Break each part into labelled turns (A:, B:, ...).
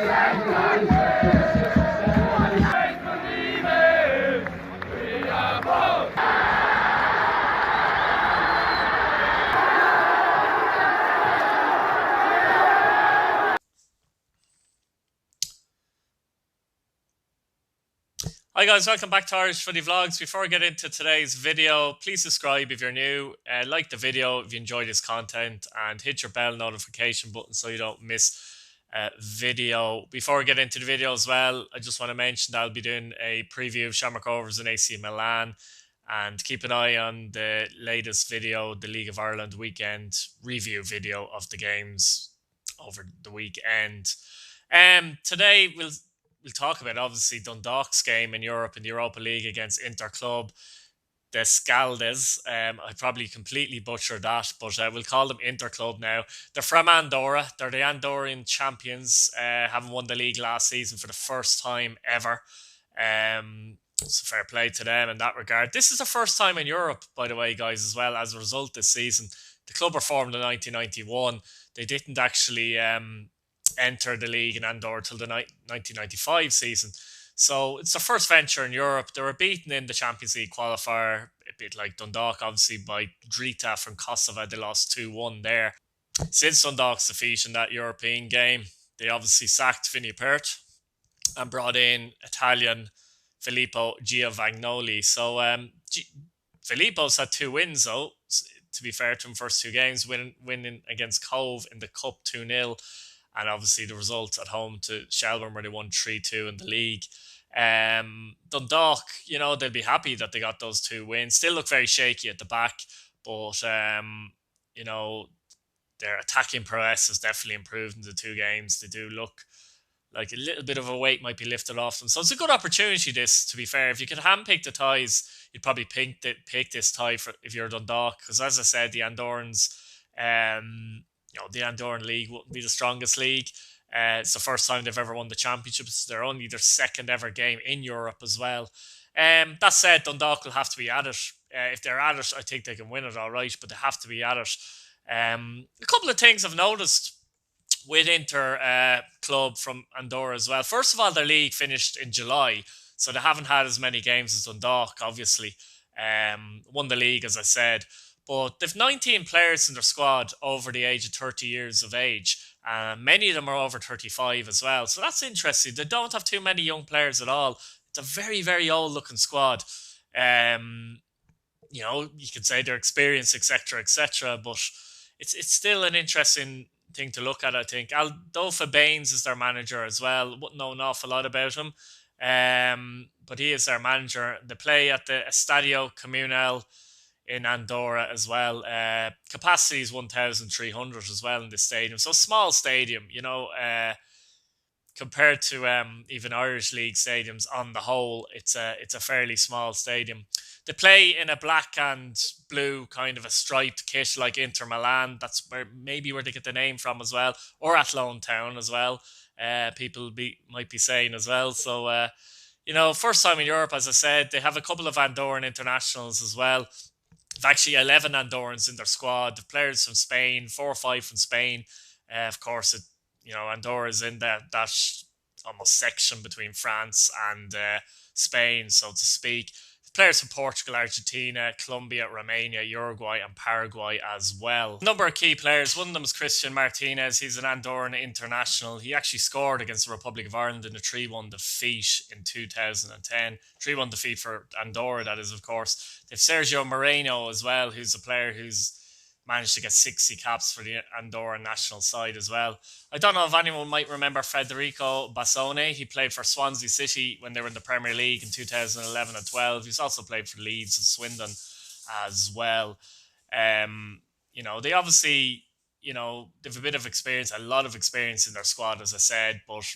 A: Hi guys, welcome back to Irish Footy Vlogs. Before I get into today's video, please subscribe if you're new, like the video if you enjoy this content, and hit your bell notification button so you don't miss a video. Before we get into the video as well, I just want to mention that I'll be doing a preview of Shamrock Rovers and AC Milan, and keep an eye on the latest video, the League of Ireland weekend review video of the games over the weekend. Today we'll talk about obviously Dundalk's game in Europe in the Europa League against Interclub de Scaldes. I probably completely butchered that, but we'll call them Interclub now. They're from Andorra. They're the Andorran champions, having won the league last season for the first time ever. So fair play to them in that regard. This is the first time in Europe, by the way, guys, as well, as a result this season. The club were formed in 1991. They didn't actually enter the league in Andorra till the 1995 season. So it's their first venture in Europe. They were beaten in the Champions League qualifier, a bit like Dundalk, obviously, by Drita from Kosovo. They lost 2-1 there. Since Dundalk's defeat in that European game, they obviously sacked Vinnie Pert and brought in Italian Filippo Giovagnoli. So Filippo's had 2 wins, though, to be fair to him, first 2 games, winning against Cove in the Cup 2-0. And obviously the result at home to Shelbourne where they won 3-2 in the league. Dundalk, they'll be happy that they got those 2 wins. Still look very shaky at the back, but, their attacking prowess has definitely improved in the 2 games. They do look like a little bit of a weight might be lifted off them. So it's a good opportunity, this, to be fair. If you could handpick the ties, you'd probably pick this tie for if you're Dundalk. Because as I said, the Andorrans... the Andorran league wouldn't be the strongest league. It's the first time they've ever won the championships. They're only their second ever game in Europe as well. That said, Dundalk will have to be at it. If they're at it, I think they can win it all right, but they have to be at it. A couple of things I've noticed with Inter club from Andorra as well. First of all, their league finished in July, so they haven't had as many games as Dundalk, obviously. Won the league, as I said. But they've 19 players in their squad over the age of 30 years of age. Many of them are over 35 as well. So that's interesting. They don't have too many young players at all. It's a very, very old-looking squad. You can say they're experienced, etc., but it's still an interesting thing to look at, I think. Adolfo Baines is their manager as well. Wouldn't know an awful lot about him. But he is their manager. They play at the Estadio Comunal in Andorra as well. Capacity is 1,300 as well in this stadium. So small stadium, compared to even Irish League stadiums on the whole, it's a fairly small stadium. They play in a black and blue kind of a striped kit like Inter Milan. That's where they get the name from as well. Or Athlone Town as well. People might be saying as well. So, first time in Europe, as I said. They have a couple of Andorran internationals as well. They've actually 11 Andorrans in their squad. The players from Spain, 4 or 5 from Spain. Of course, Andorra is in that almost section between France and Spain, so to speak. Players from Portugal, Argentina, Colombia, Romania, Uruguay and Paraguay as well. A number of key players. One of them is Christian Martinez. He's an Andorran international. He actually scored against the Republic of Ireland in a 3-1 defeat in 2010. 3-1 defeat for Andorra, that is, of course. They've Sergio Moreno as well, who's a player who's managed to get 60 caps for the Andorra national side as well. I don't know if anyone might remember Federico Bassone. He played for Swansea City when they were in the Premier League in 2011 and 12. He's also played for Leeds and Swindon as well. They obviously, they have a bit of experience, a lot of experience in their squad, as I said. But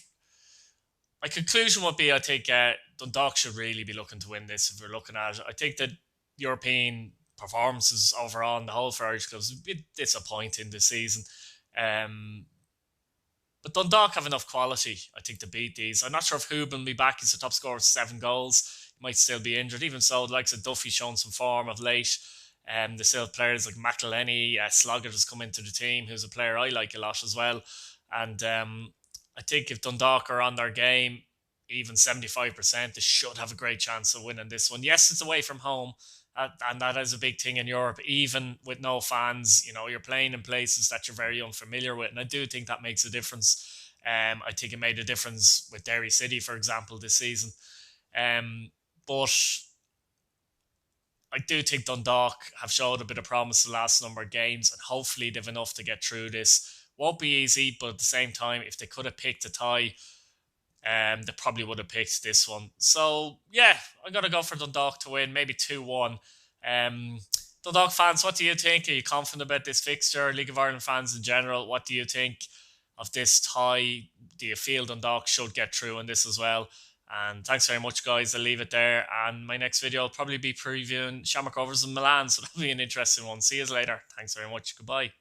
A: my conclusion would be, I think Dundalk should really be looking to win this if we're looking at it. I think that European performances overall on the whole for Irish clubs a bit disappointing this season. But Dundalk have enough quality, I think, to beat these. I'm not sure if Hooban will be back. He's the top scorer with 7 goals. He might still be injured. Even so, the likes of Duffy shown some form of late. They still have players like McElhenney. Sloggett has come into the team, who's a player I like a lot as well. And I think if Dundalk are on their game, even 75%, they should have a great chance of winning this one. Yes, it's away from home, and that is a big thing in Europe. Even with no fans, you're playing in places that you're very unfamiliar with, and I do think that makes a difference. I think it made a difference with Derry City, for example, this season. But I do think Dundalk have showed a bit of promise the last number of games, and hopefully they've enough to get through this. Won't be easy, but at the same time, if they could have picked a tie, they probably would have picked this one. So yeah, I'm gonna go for Dundalk to win, maybe 2-1. Um, Dundalk fans, what do you think? Are you confident about this fixture? League of Ireland fans in general, what do you think of this tie? Do you feel Dundalk should get through in this as well? And thanks very much, guys. I'll leave it there. And my next video will probably be previewing Shamrock Rovers in Milan, so that'll be an interesting one. See you later. Thanks very much. Goodbye.